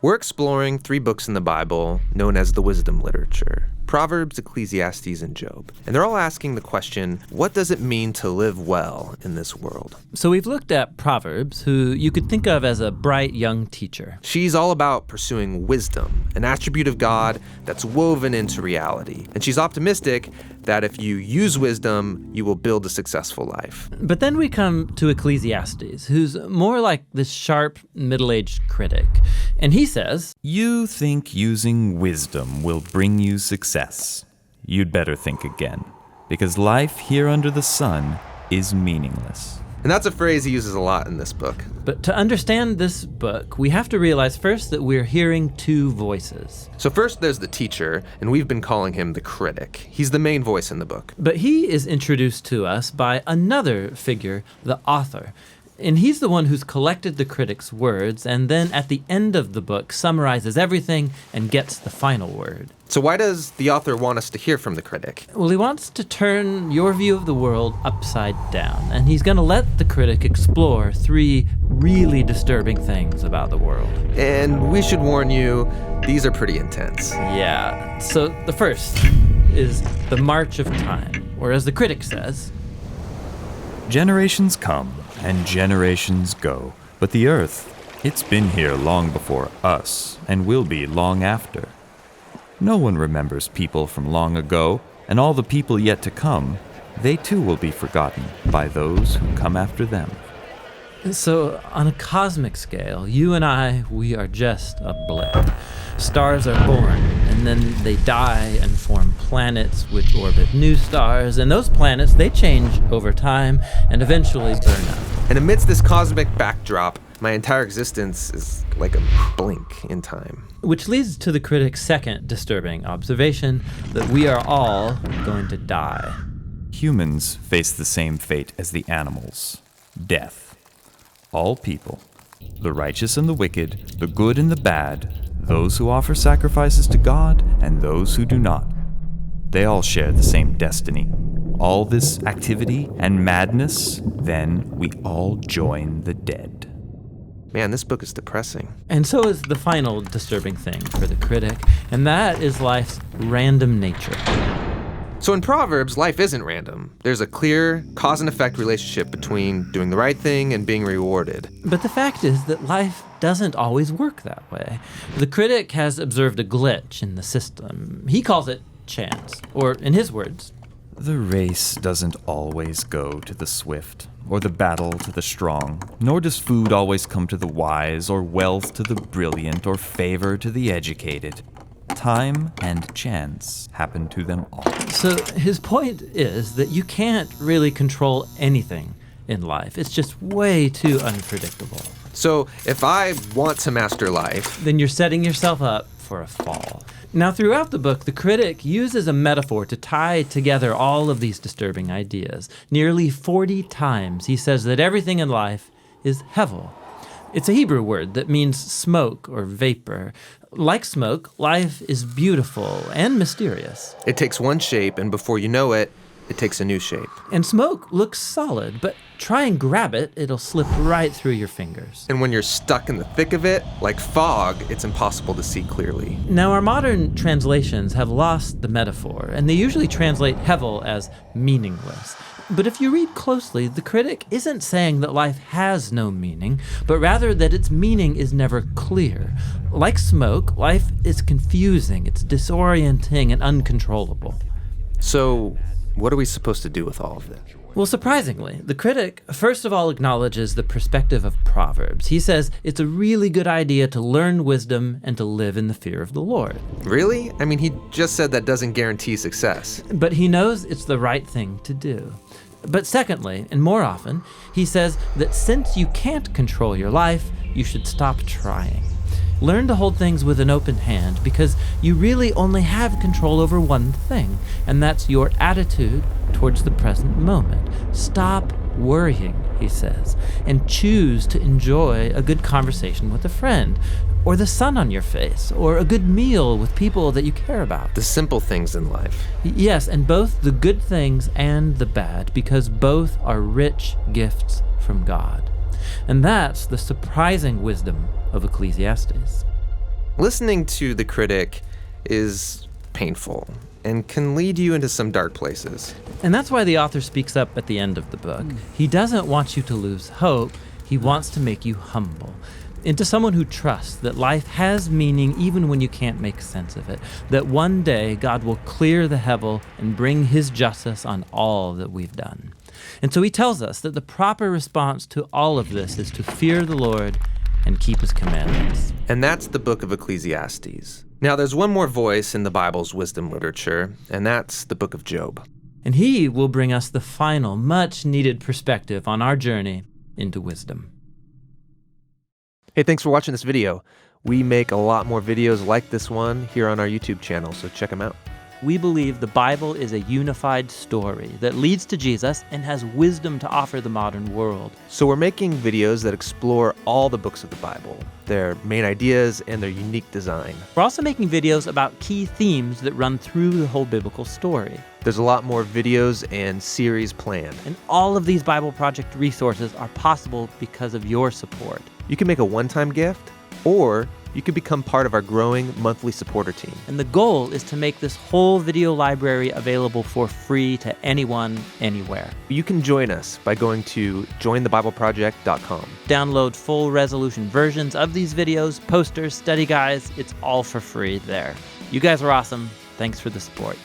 We're exploring 3 books in the Bible known as the wisdom literature: Proverbs, Ecclesiastes, and Job. And they're all asking the question, what does it mean to live well in this world? So we've looked at Proverbs, who you could think of as a bright young teacher. She's all about pursuing wisdom, an attribute of God that's woven into reality. And she's optimistic that if you use wisdom, you will build a successful life. But then we come to Ecclesiastes, who's more like this sharp, middle-aged critic. And he says, "You think using wisdom will bring you success. You'd better think again, because life here under the sun is meaningless." And that's a phrase he uses a lot in this book. But to understand this book, we have to realize first that we're hearing 2 voices. So first there's the teacher, and we've been calling him the critic. He's the main voice in the book. But he is introduced to us by another figure, the author. And he's the one who's collected the critic's words, and then at the end of the book summarizes everything and gets the final word. So why does the author want us to hear from the critic? Well, he wants to turn your view of the world upside down, and he's going to let the critic explore 3 really disturbing things about the world. And we should warn you, these are pretty intense. Yeah, so the first is the march of time, or as the critic says, Generations come and generations go, but the earth, it's been here long before us and will be long after. No one remembers people from long ago, and all the people yet to come, they too will be forgotten by those who come after them. So, on a cosmic scale, you and I, we are just a blip. Stars are born, and then they die and form planets which orbit new stars, and those planets, they change over time and eventually burn up. And amidst this cosmic backdrop, my entire existence is like a blink in time. Which leads to the critic's second disturbing observation, that we are all going to die. Humans face the same fate as the animals: death. All people, the righteous and the wicked, the good and the bad, those who offer sacrifices to God and those who do not, they all share the same destiny. All this activity and madness, then we all join the dead. Man, this book is depressing. And so is the final disturbing thing for the critic, and that is life's random nature. So in Proverbs, life isn't random. There's a clear cause and effect relationship between doing the right thing and being rewarded. But the fact is that life doesn't always work that way. The critic has observed a glitch in the system. He calls it chance, or in his words, The race doesn't always go to the swift, or the battle to the strong, nor does food always come to the wise, or wealth to the brilliant, or favor to the educated. Time and chance happen to them all. So his point is that you can't really control anything in life. It's just way too unpredictable. So if I want to master life, Then you're setting yourself up for a fall. Now, throughout the book, the critic uses a metaphor to tie together all of these disturbing ideas. Nearly 40 times he says that everything in life is hevel. It's a Hebrew word that means smoke or vapor. Like smoke, life is beautiful and mysterious. it takes one shape, and before you know it, it takes a new shape. And smoke looks solid, but try and grab it, it'll slip right through your fingers. And when you're stuck in the thick of it, like fog, it's impossible to see clearly. Now, our modern translations have lost the metaphor, and they usually translate hevel as meaningless. But if you read closely, the critic isn't saying that life has no meaning, but rather that its meaning is never clear. Like smoke, life is confusing, it's disorienting and uncontrollable. So what are we supposed to do with all of this? Well, surprisingly, the critic first of all acknowledges the perspective of Proverbs. He says it's a really good idea to learn wisdom and to live in the fear of the Lord. Really? I mean, he just said that doesn't guarantee success. But he knows it's the right thing to do. But secondly, and more often, he says that since you can't control your life, you should stop trying. Learn to hold things with an open hand, because you really only have control over one thing, and that's your attitude towards the present moment. Stop worrying, he says, and choose to enjoy a good conversation with a friend, or the sun on your face, or a good meal with people that you care about. The simple things in life. Yes, and both the good things and the bad, because both are rich gifts from God. And that's the surprising wisdom of Ecclesiastes. Listening to the critic is painful and can lead you into some dark places. And that's why the author speaks up at the end of the book. He doesn't want you to lose hope. He wants to make you humble into someone who trusts that life has meaning even when you can't make sense of it, that one day God will clear the hevel and bring his justice on all that we've done. And so he tells us that the proper response to all of this is to fear the Lord and keep his commandments. And that's the book of Ecclesiastes. Now, there's one more voice in the Bible's wisdom literature, and that's the book of Job. And he will bring us the final, much-needed perspective on our journey into wisdom. Hey, thanks for watching this video. We make a lot more videos like this one here on our YouTube channel, so check them out. We believe the Bible is a unified story that leads to Jesus and has wisdom to offer the modern world. So we're making videos that explore all the books of the Bible, their main ideas and their unique design. We're also making videos about key themes that run through the whole biblical story. There's a lot more videos and series planned. And all of these Bible Project resources are possible because of your support. You can make a one-time gift, or you could become part of our growing monthly supporter team. And the goal is to make this whole video library available for free to anyone, anywhere. You can join us by going to jointhebibleproject.com. Download full resolution versions of these videos, posters, study guides. It's all for free there. You guys are awesome. Thanks for the support.